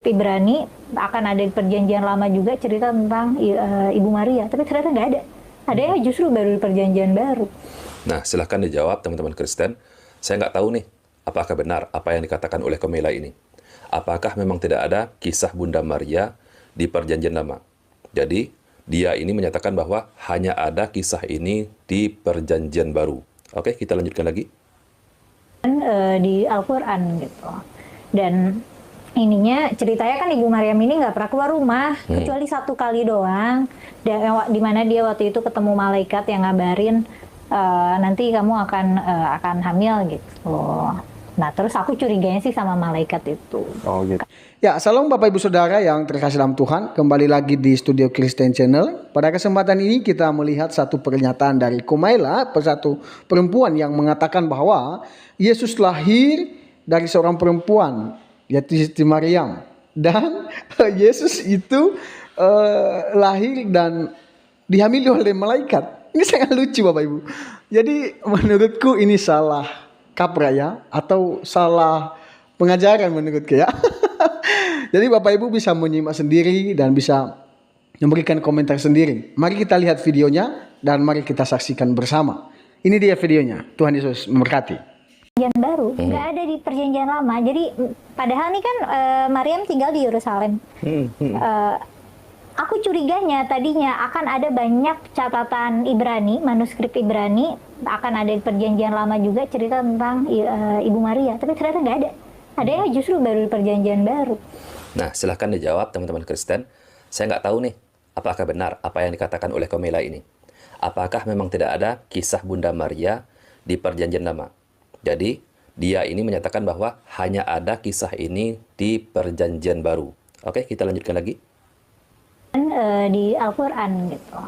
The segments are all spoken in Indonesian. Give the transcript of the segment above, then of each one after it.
Ibrani akan ada di perjanjian lama juga cerita tentang Ibu Maria, tapi ternyata nggak ada. Adanya justru baru di perjanjian baru. Nah, silahkan dijawab teman-teman Kristen. Saya nggak tahu nih, apakah benar apa yang dikatakan oleh Komela ini. Apakah memang tidak ada kisah Bunda Maria di perjanjian lama? Jadi, dia ini menyatakan bahwa hanya ada kisah ini di perjanjian baru. Oke, kita lanjutkan lagi. Di Al-Quran gitu. Dan ininya ceritanya kan Ibu Maryam ini nggak pernah keluar rumah kecuali satu kali doang, dan di mana dia waktu itu ketemu malaikat yang ngabarin nanti kamu akan hamil gitu. Nah terus aku curiganya sih sama malaikat itu. Oh gitu. Ya, salam Bapak Ibu Saudara yang terkasih dalam Tuhan. Kembali lagi di Studio Kristen Channel. Pada kesempatan ini kita melihat satu pernyataan dari Kumaila, satu perempuan yang mengatakan bahwa Yesus lahir dari seorang perempuan, yaitu Siti Maryam. Dan Yesus itu lahir dan dihamili oleh malaikat. Ini sangat lucu Bapak Ibu. Jadi menurutku ini salah kaprah ya, atau salah pengajaran menurutku ya. Jadi Bapak Ibu bisa menyimak sendiri dan bisa memberikan komentar sendiri. Mari kita lihat videonya dan mari kita saksikan bersama. Ini dia videonya. Tuhan Yesus memberkati. Perjanjian baru nggak ada di perjanjian lama. Jadi padahal nih kan Maryam tinggal di Yerusalem. Aku curiganya tadinya akan ada banyak catatan Ibrani, manuskrip Ibrani, akan ada di perjanjian lama juga cerita tentang Ibu Maria, tapi ternyata nggak ada. Adanya justru baru di perjanjian baru. Nah, silahkan dijawab teman-teman Kristen. Saya nggak tahu nih, apakah benar apa yang dikatakan oleh Komela ini. Apakah memang tidak ada kisah Bunda Maria di perjanjian lama? Jadi, dia ini menyatakan bahwa hanya ada kisah ini di perjanjian baru. Oke, kita lanjutkan lagi. Di Al-Quran gitu.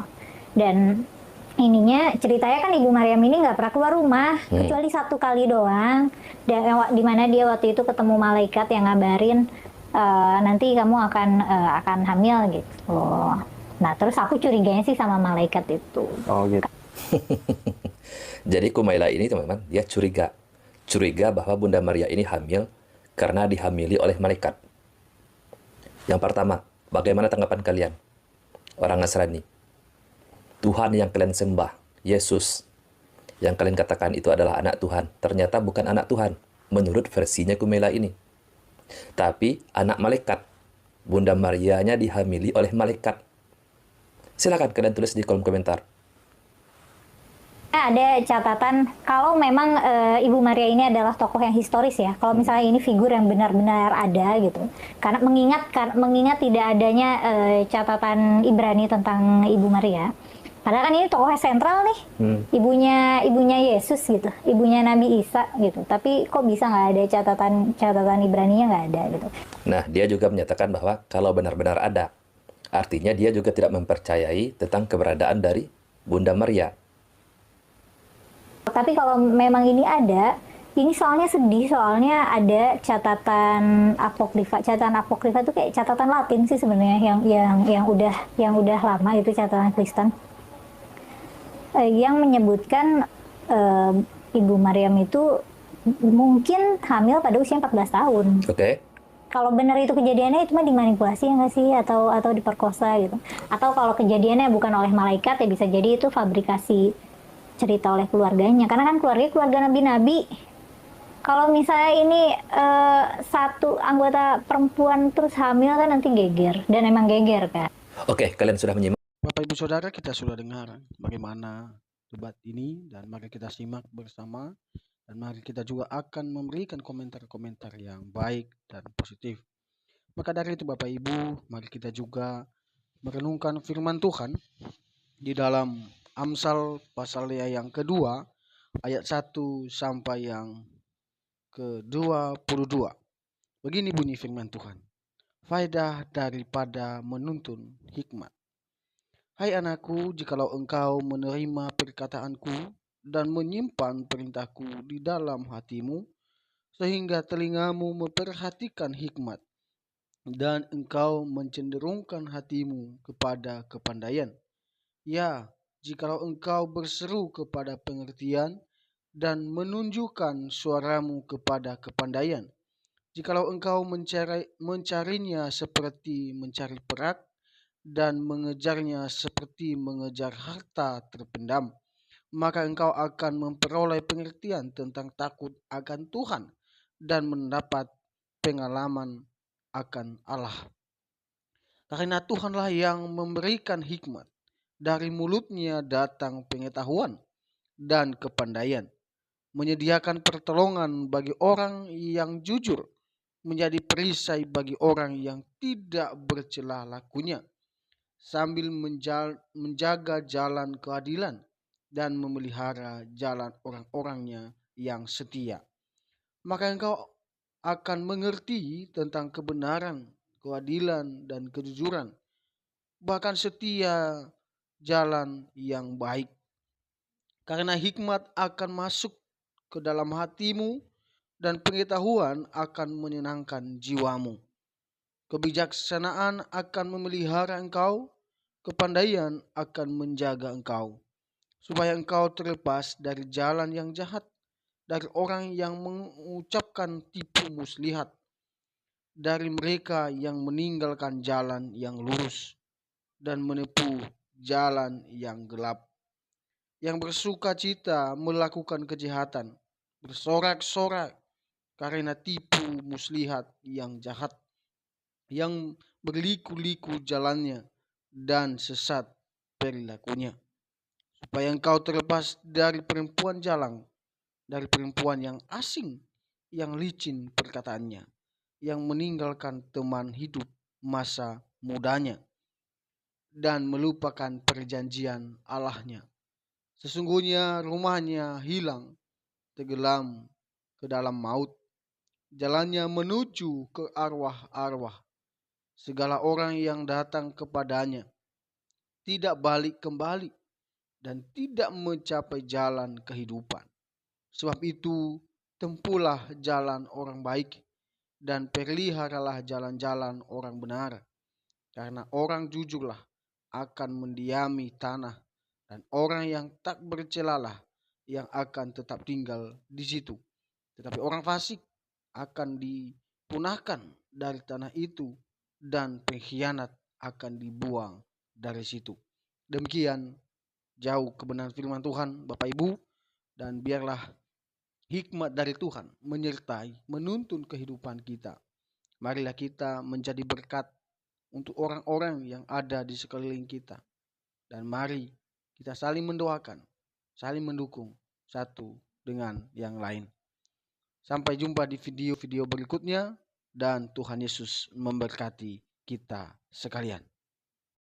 Dan ininya ceritanya kan Ibu Maryam ini nggak pernah keluar rumah kecuali satu kali doang, dan di mana dia waktu itu ketemu malaikat yang ngabarin nanti kamu akan hamil gitu. Nah terus aku curiganya sih sama malaikat itu. Oh gitu. Jadi Kumaila ini teman-teman, dia curiga bahwa Bunda Maria ini hamil karena dihamili oleh malaikat. Yang pertama, bagaimana tanggapan kalian? Orang Nasrani. Tuhan yang kalian sembah, Yesus, yang kalian katakan itu adalah anak Tuhan, ternyata bukan anak Tuhan, menurut versinya Kumaila ini. Tapi anak malaikat. Bunda Marianya dihamili oleh malaikat. Silakan kalian tulis di kolom komentar. Ada catatan kalau memang Ibu Maria ini adalah tokoh yang historis ya. Kalau misalnya ini figur yang benar-benar ada gitu. Karena mengingat tidak adanya catatan Ibrani tentang Ibu Maria. Padahal kan ini tokoh sentral nih, ibunya Yesus gitu, ibunya Nabi Isa gitu. Tapi kok bisa nggak ada catatan Ibraninya, nggak ada gitu. Nah, dia juga menyatakan bahwa kalau benar-benar ada, artinya dia juga tidak mempercayai tentang keberadaan dari Bunda Maria. Tapi kalau memang ini ada, ini soalnya sedih, soalnya ada catatan apokrifa. Catatan apokrifa itu kayak catatan Latin sih sebenarnya, yang udah lama, itu catatan Kristen. Yang menyebutkan Ibu Maryam itu mungkin hamil pada usia 14 tahun. Oke. Kalau benar itu kejadiannya, itu mah dimanipulasi ya nggak sih, atau diperkosa gitu. Atau kalau kejadiannya bukan oleh malaikat, ya bisa jadi itu fabrikasi cerita oleh keluarganya, karena kan keluarga nabi-nabi. Kalau misalnya ini satu anggota perempuan terus hamil kan nanti geger, dan emang geger kan. Oke, kalian sudah menyimak. Bapak Ibu Saudara, kita sudah dengar bagaimana debat ini dan mari kita simak bersama dan mari kita juga akan memberikan komentar-komentar yang baik dan positif. Maka dari itu Bapak Ibu, mari kita juga merenungkan firman Tuhan di dalam Amsal pasal yang kedua ayat 1 sampai yang ke-22. Begini bunyi firman Tuhan. Faedah daripada menuntun hikmat. Hai anakku, jikalau engkau menerima perkataanku dan menyimpan perintahku di dalam hatimu, sehingga telingamu memperhatikan hikmat, dan engkau mencenderungkan hatimu kepada kepandaian. Ya, jikalau engkau berseru kepada pengertian dan menunjukkan suaramu kepada kepandaian, Jikalau engkau mencarinya seperti mencari perak dan mengejarnya seperti mengejar harta terpendam, maka engkau akan memperoleh pengertian tentang takut akan Tuhan dan mendapat pengalaman akan Allah. Karena Tuhanlah yang memberikan hikmat. Dari mulutnya datang pengetahuan dan kepandaian, menyediakan pertolongan bagi orang yang jujur, menjadi perisai bagi orang yang tidak bercela lakunya, sambil menjaga jalan keadilan dan memelihara jalan orang-orangnya yang setia. Maka engkau akan mengerti tentang kebenaran, keadilan, dan kejujuran, bahkan setia jalan yang baik. Karena hikmat akan masuk ke dalam hatimu dan pengetahuan akan menyenangkan jiwamu. Kebijaksanaan akan memelihara engkau, kepandaian akan menjaga engkau, supaya engkau terlepas dari jalan yang jahat, dari orang yang mengucapkan tipu muslihat, dari mereka yang meninggalkan jalan yang lurus dan menempuh jalan yang gelap, yang bersuka cita melakukan kejahatan, bersorak-sorak karena tipu muslihat yang jahat, yang berliku-liku jalannya dan sesat perilakunya, supaya engkau terlepas dari perempuan jalang, dari perempuan yang asing, yang licin perkataannya, yang meninggalkan teman hidup masa mudanya dan melupakan perjanjian Allahnya. Sesungguhnya rumahnya hilang, tenggelam ke dalam maut, jalannya menuju ke arwah-arwah. Segala orang yang datang kepadanya tidak balik kembali dan tidak mencapai jalan kehidupan. Sebab itu, tempuhlah jalan orang baik dan peliharalah jalan-jalan orang benar. Karena orang jujurlah akan mendiami tanah, dan orang yang tak bercelalah yang akan tetap tinggal di situ. Tetapi orang fasik akan dipunahkan dari tanah itu, dan pengkhianat akan dibuang dari situ. Demikian jauh kebenaran firman Tuhan, Bapak Ibu, dan biarlah hikmat dari Tuhan menyertai, menuntun kehidupan kita. Marilah kita menjadi berkat untuk orang-orang yang ada di sekeliling kita. Dan mari kita saling mendoakan, saling mendukung satu dengan yang lain. Sampai jumpa di video-video berikutnya, dan Tuhan Yesus memberkati kita sekalian.